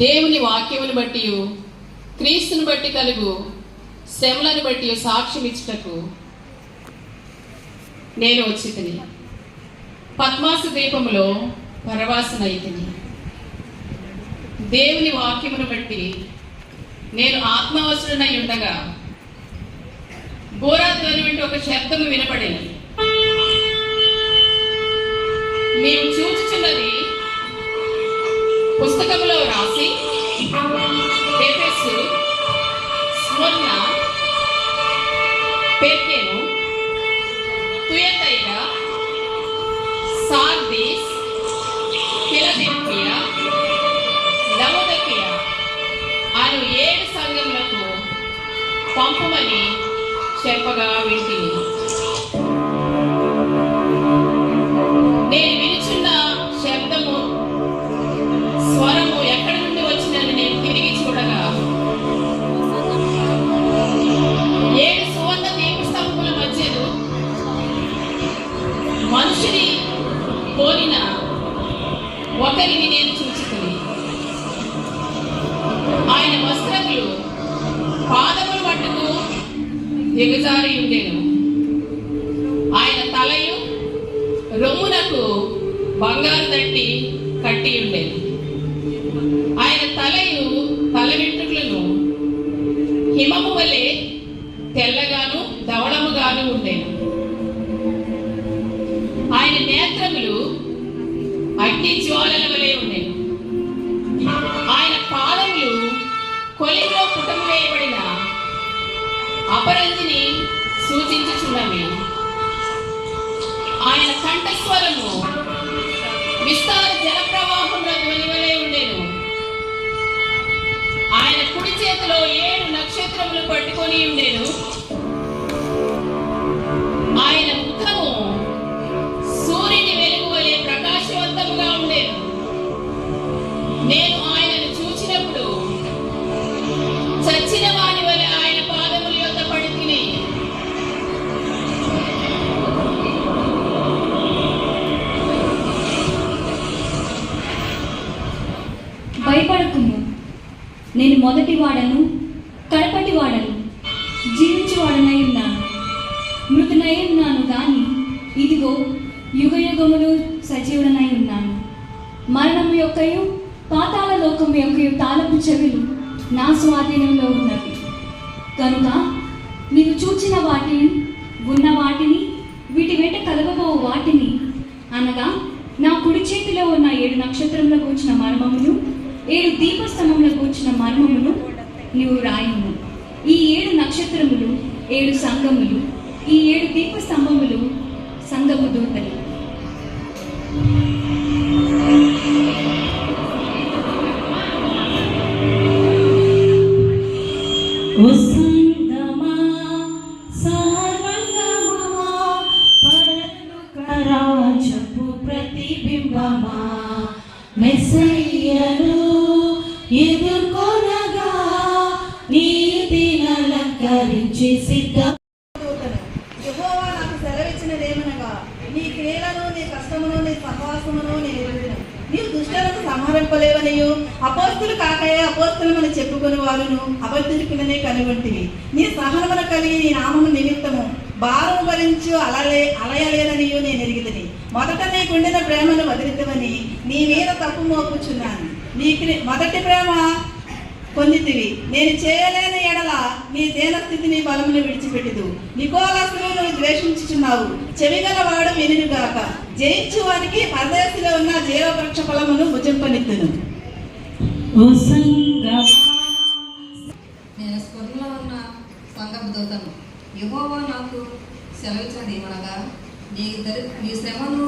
దేవుని వాక్యమును బట్టి క్రీస్తుని బట్టి కలుగు శ్రమలను బట్టి సాక్ష్యం ఇచ్చుటకు నేను వచ్చితిని. పద్మాసు ద్వీపములో పరవాసనైతిని. దేవుని వాక్యమును బట్టి నేను ఆత్మవశుడనై ఉండగా బోరాధ్వని వంటి ఒక శబ్దము వినపడింది. నీవు చూచుచున్నది పుస్తకములో రాసి Ephesus, Smyrna, Pergamum, Thyatira, Sardis, Philadelphia, Laodicea అను 7 సంఘములకు పంపుమని చెప్పగా వింటిని. నేను వినుచున్న శబ్దము స్వరము ఎక్కడి నుండి వచ్చిందని నేను తిరిగి చూడగా 7 సువర్ణ దీపస్తంభముల మధ్యలో మనుషుని పోలిన ఒకరిని నేను చూచుకుని. ఆయన వస్త్రములు పాదములు మట్టుకు ఎగజారి ఉండెను. ఆయన తలయు రొమ్మునకు బంగారు దట్టి కట్టి ఉండేది. ఆయన తలయు తల వెంట్రుకలను హిమము వలె తెల్లగాను ధవళముగాను ఉండేను. ఆయన నేత్రములు అగ్ని జ్వాలల వలె ఉండేను. ఆయన పాదములు కొలిలో పుటము వేయబడిన అపరంజిని సూచించుచున్నవి. ఆయన కంఠస్వరము విస్తార జల ప్రవాహముల ధ్వని వలె ఉండెను. ఆయన కుడి చేతిలో 7 నక్షత్రములు పట్టుకొని ఉండెను. ఆయన ముఖము సూర్యుని వెలుగు వలె ప్రకాశవంతముగా ఉండెను. నేను ఆయనను చూచినప్పుడు చచ్చిన వాని వలె ఆయన పాదముల యొద్ద పడి తిని, భయపడకుము, నేను మొదటి వాడను కడపటి వాడను, జీవించువాడనై ఉన్నాను, మృతునై ఉన్నాను గాని ఇదిగో యుగయుగములు సజీవుడనై ఉన్నాను. మరణము యొక్కయు పాతాళ లోకము యొక్కయు తాళపు చెవులు నా స్వాధీనంలో ఉన్నవి. కనుక నీవు చూచిన వాటిని, ఉన్న వాటిని, వీటి వెంట కలగబో వాటిని, అనగా నా కుడి చేతిలో ఉన్న 7 నక్షత్రములకు వచ్చిన మర్మమును, 7 దీపస్తంభములకు వచ్చిన మర్మమును నీవు రాయుము. ఈ 7 నక్షత్రములు 7 సంఘములు, ఈ 7 దీపస్తంభములు సంఘము దూతలు. ప్రతిబింబమా మెస్సయ్యను ఎదుర్కొనగా నీతిని అలంకరించి యెహోవా నాకు సెలవిచ్చినదేమనగా, నీ క్రియలను, నీ కష్టమును, నీ సహవాసమును నేను ఎరుగుదును. నీవు దుష్టులను సంహరింపలేవనియు అపోస్తులు కాకయే అపోస్తులమని చెప్పుకుని వారును అబద్ధికులనే కనుగొంటివి. నీ సహనమును కలిగి నీ నామము నిమిత్తము భారము భరించు అలయలేననియు నేను ఎరిగిదని. మొదట నీకుండిన ప్రేమను వదిలితవని నీ మీద తప్పు మోపుచున్నాను. మొదటి ప్రేమ పొందితివి. నేను చేయలేని ఎడల నీ దేనస్థితిని బలమును విడిచిపెట్టదు. నికోలసును నువ్వు ద్వేషించుచున్నావు. చెవిగలవాడు వినుగాక. జయించు వారికి పరదేశంలో ఉన్న జీవవృక్ష ఫలమును భుజింపనిత్తును. నేను స్వర్ణంలో ఉన్న సంఘపు దూతను. యెహోవా నాకు సెలవిచ్చినది ఏమనగా, నీ శ్రమను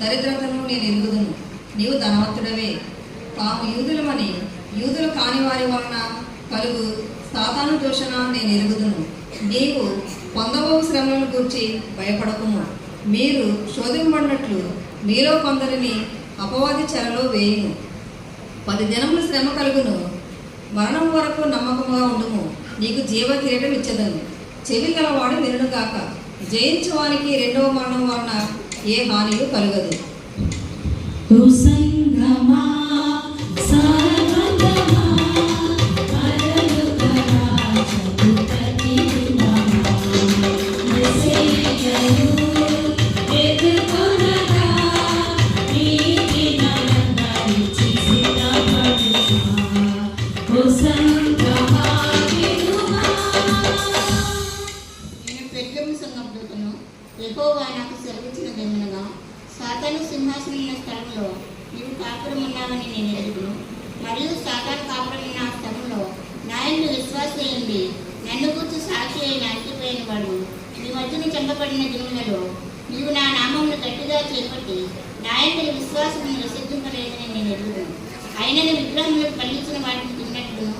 దరిద్రతను నేను ఎరుగుదును. నీవు ధనవంతుడవే. తాము యూదులమని యూదులు కాని వారి వలన కలుగు సాతాను దూషణ నేను ఎరుగుదును. నీవు పొందబో శ్రమలను గురించి భయపడకుము. మీరు శోధింపబడినట్లు మీలో కొందరిని అపవాది చెరలో వేయును. 10 దినములు శ్రమ కలుగును. మరణం వరకు నమ్మకంగా ఉండుము. నీకు జీవ కిరీటం ఇచ్చెదను. చెవి గలవాడు వినును గాక. జయించు వానికి రెండవ మరణం వలన ఏ హానియు కలుగదు. సంగమా కాపురం ఉన్నామని నేను ఎరుగును. మరియు సాతాను కాపురం ఉన్న ఆ స్థలంలో నా యందు విశ్వాసం అయింది నన్ను కూర్చు సాక్షి అయిన అంటిపోయిన వాడు నీ మధ్యన చెంపబడిన దినములలో నీవు నా నామమును గట్టిగా చేపట్టి నా యందు విశ్వాసమును విసర్జింపలేదని నేను ఎరుగును. అయినను విగ్రహములకు పండించిన వాటిని తిన్నట్లును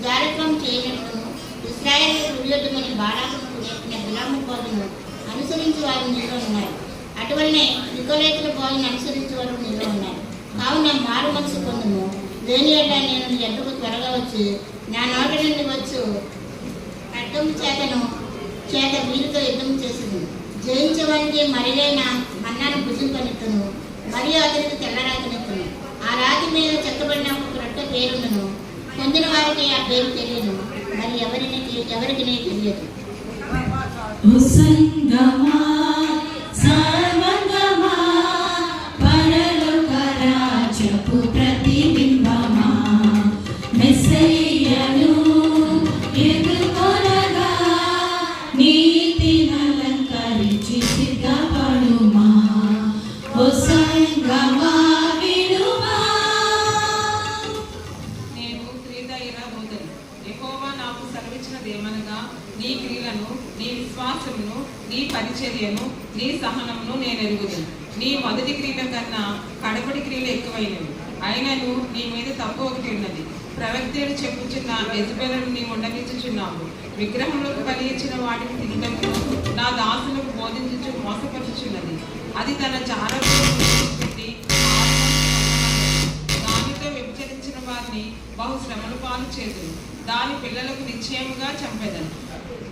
జారత్వం చేయనట్లును ఇశ్రాయేలు విరుద్ధమని బాలాకులకు నేర్పిన బిలాము బోధను అనుసరించి వారు నీలో ఉన్నారు. అటువలనే నికోలేతుల బోధను అనుసరించి వారు నీలో ఉన్నారు. కావున మారు మనసు పొందుము. దేని అంటే నేను నీ ఎద్దకు త్వరగా వచ్చి నా నోటి నుండి వచ్చు అడ్డము చేత వీరితో యుద్ధం చేసింది. జయించేవానికి మరిలైన మన్నాను భుజింపనెత్తును, మరియు అతనికి తెల్లరాతనెత్తును. ఆ రాతి మీద చెక్కబడిన ఒక రొట్టె పేరును పొందిన వారికి ఆ పేరు తెలియను, మరి ఎవరికి తెలియదు. సంగమా సర్వంగమా పరలోక రాజ్యపు ప్రతిబింబమా మెస్సయ్యను ఎదుర్కొనగా నీతిని అలంకరించి సిద్ధపడుమా. ఓ సంగమా వినుమా. నేను క్రీదైన బోధను యెహోవా నాకు సెలవిచ్చినదేమనగా, నీ క్రియలను, నీ విశ్వాసమును, నీ పరిచర్యను, నీ సహనమును నేను ఎరుగుదును. నీ మొదటి క్రియల కన్నా కడపటి క్రియలు ఎక్కువైనవి. అయినను నీ మీద తప్పు ఒకటి ఉన్నది. ప్రవక్తలు చెప్పుచున్న యెజబెలును నీ ఉండనిచ్చుచున్నావు. విగ్రహములకు బలి ఇచ్చిన వాటిని తినటమును నా దాసులకు బోధించుచు మోసపరుచుచున్నది. అది తన చారతో పెట్టి దానితో వ్యభిచరించిన వారిని బహు శ్రమల పాలు చేతును. దాని పిల్లలకు నిశ్చయముగా చంపెదను.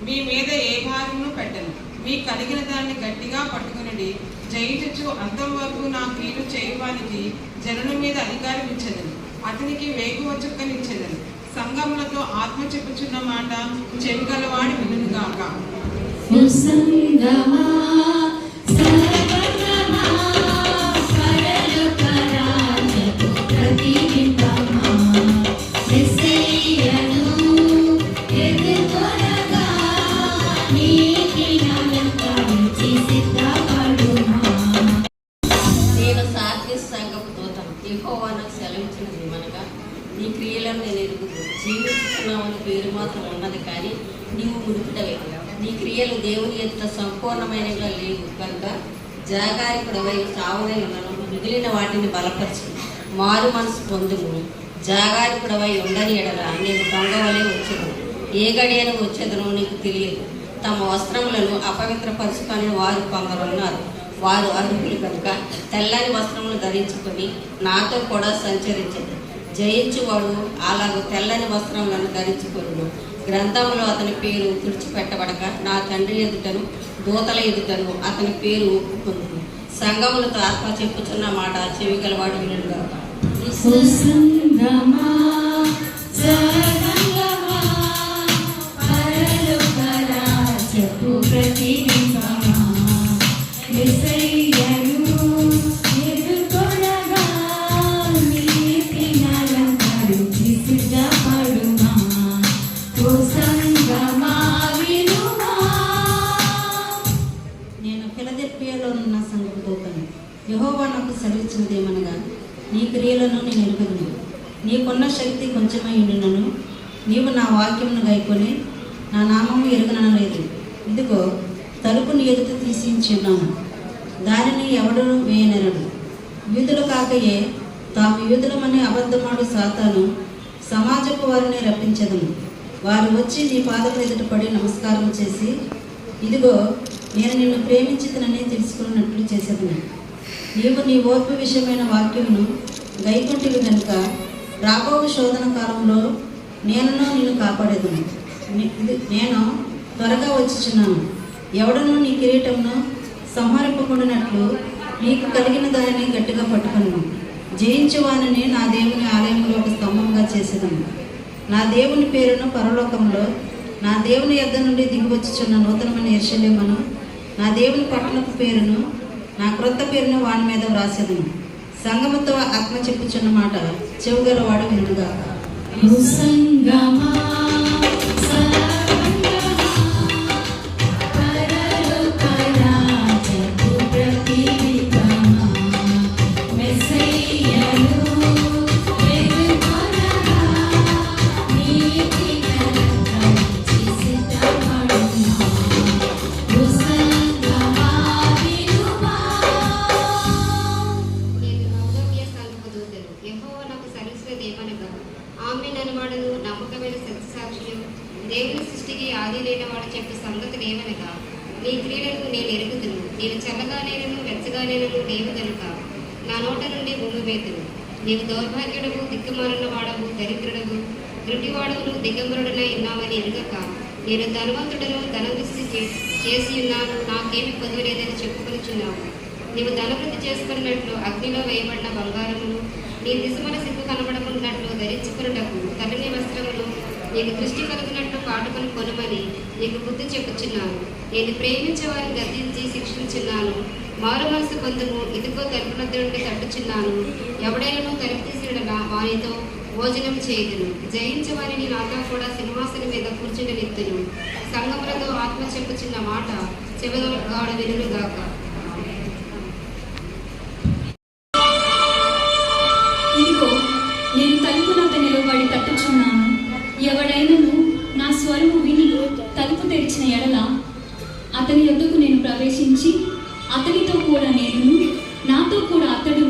మీ మీద ఏ భారమును పెట్టను. మీ కలిగిన దాన్ని గట్టిగా పట్టుకునడి. జయించు అంతం వరకు నా కీడు చేయడానికి జనుల మీద అధికారం ఇచ్చేదని, అతనికి వేగువ చుక్కనిచ్చేదని. సంఘములతో ఆత్మ చెప్పుచున్న మాట చెవిగలవాడి వినుగాక. సంగమా సర్వంగమా పరలోక రాజ్యపు ప్రతిబింబమా మెస్సయ్యను ఎదుర్కొనగా నీతిని అలంకరించి సిద్ధపడుమా. నేను సార్దీసు సంఘపు దూతను. యెహోవా నాకు సెలవిచ్చినదేమనగా, నీ క్రియలను నేను ఎరుగుదును. జీవిస్తున్నామని పేరు మాత్రం ఉన్నది, కానీ నీవు మృతుడవే. నీ క్రియలు దేవుని ఎదుట సంపూర్ణమైనవిగా లేవు కనుక జాగారికుడవై సావునై ఉన్నను. మిగిలిన వాటిని బలపరచు, మారు మనసు పొందుము. జాగారికుడవై ఉండని ఎడల నేను దొంగ వలె వచ్చేదను. ఏ గడియను వచ్చేదనో నీకు తెలియదు. తమ వస్త్రములను అపవిత్రపరుచుకొని వారు కొందరున్నారు. వారు అర్హులు కనుక తెల్లని వస్త్రములు ధరించుకొని నాతో కూడా సంచరించదు. జయించువాడు అలాగూ తెల్లని వస్త్రములను ధరించుకొనును. గ్రంథంలో అతని పేరు తుడిచిపెట్టబడక నా తండ్రి ఎదుటను దూతల ఎదుటను అతని పేరు ఒప్పుకొనును. సంఘములతో ఆత్మ చెప్పుచున్న మాట చెవిగలవాడు వినుగాక. సంగమా సర్వంగమా పరలోక రాజ్యపు ప్రతిబింబమా మెస్సయ్యను ఎదుర్కొనగా నీతిని అలంకరించి సిద్ధపడుమా. ఓ సంగమా వినుమా. నేను ఫిలదెల్ఫియాలో ఉన్న సంఘపు దూతను. యెహోవా నాకు సెలవిచ్చినదేమనగా, నీ క్రియలను నేను ఎరుగుదును. నీకున్న శక్తి కొంచెమై ఉండునను నీవు నా వాక్యమును గైకొని నా నామము ఎరుగనలేదు. ఇదిగో తలుపుని ఎదుట తీసించున్నాను, దానిని ఎవడు వేయనెరడు. యూదులు కాకయే తాము యూదులమని అబద్ధమాడు సాతాను సమాజపు వారిని రప్పించదును. వారు వచ్చి నీ పాదముల ఎదుట పడి నమస్కారం చేసి, ఇదిగో నేను నిన్ను ప్రేమించితనని తెలుసుకున్నట్లు చేసేదను. నీవు నీ ఓర్పు విషయమైన వాక్యమును గైకొంటివి కనుక రాబోవు శోధన కాలంలో నిన్ను కాపాడేదను. నేను త్వరగా వచ్చుచున్నాను. ఎవడను నీ కిరీటమును సంహరింపకుండానట్లు నీకు కలిగిన దానిని గట్టిగా పట్టుకును. జయించువానిని నా దేవుని ఆలయంలో ఒక స్తంభంగా చేసేదను. నా దేవుని పేరును పరలోకంలో నా దేవుని యొద్ద నుండి దిగివచ్చుచున్న నూతనమైన యెరూషలేమును నా దేవుని పట్టణపు పేరును నా క్రొత్త పేరును వాని మీద వ్రాసేదను. సంగముతో ఆత్మ చెప్పుచున్న మాట చెవిగలవాడు వినుగాక. సంగమా సర్వంగమా పరలోక రాజ్యపు ప్రతిబింబమా మెస్సయ్యను ఏమనగా ఆమె నన్నవాడును నమ్మకమైన సత్యసాక్షులు దేవుని సృష్టికి ఆది లేనివాడు చెప్పు సంగతులు ఏమనగా నీ క్రియలను నేను ఎరుగుదును. నీవు చల్లగానేనను వెచ్చగానేనను లేవు గనుక నా నోట నుండి ఉమ్మివేతును. నీవు దౌర్భాగ్యుడవు, దిక్కుమాలిన వాడవు, దరిద్రుడవు, గ్రుడ్డివాడవును, దిగంబరుడనై ఉన్నావని ఎరుగక నేను ధనవంతుడను, ధనవృష్టి చేసి ఉన్నాను, నాకేమి పొందలేదని చెప్పుకొనిచున్నావు. నీవు ధనవృద్ధి చేసుకున్నట్లు అగ్నిలో వేయబడిన బంగారమును, నీ దిశమల సిగ్గు కనబడకున్నట్లు ధరించుకున్నటకు తల్లిని వస్త్రమును, నీకు దృష్టి కలిగినట్లు కాటుకొని కొనుమని నీకు బుద్ధి చెప్పుచున్నాను. నేను ప్రేమించే వారిని గద్దించి శిక్షించున్నాను. మారు మనసు పొందుము, ఇదిగో తలుపునద్ద నుండి తట్టుచున్నాను. ఎవడైనా తలుపు తీసిడలా వారితో భోజనం చేయుదును. జయించే వారిని నాతో కూడా సింహాసనం మీద కూర్చుండనిత్తును. సంగములతో ఆత్మ చెప్పుచున్న మాట చెవిగాడు వినుగాక. ఇదిగో నేను తలుపు నద్ద నిలబడి తట్టుచున్నాను. ఎవడైనను నా స్వరము విని తలుపు తెరిచిన ఎడల అతని యొద్దకు నేను ప్రవేశించి అతనితో కూడా నేను, నాతో కూడా అతడు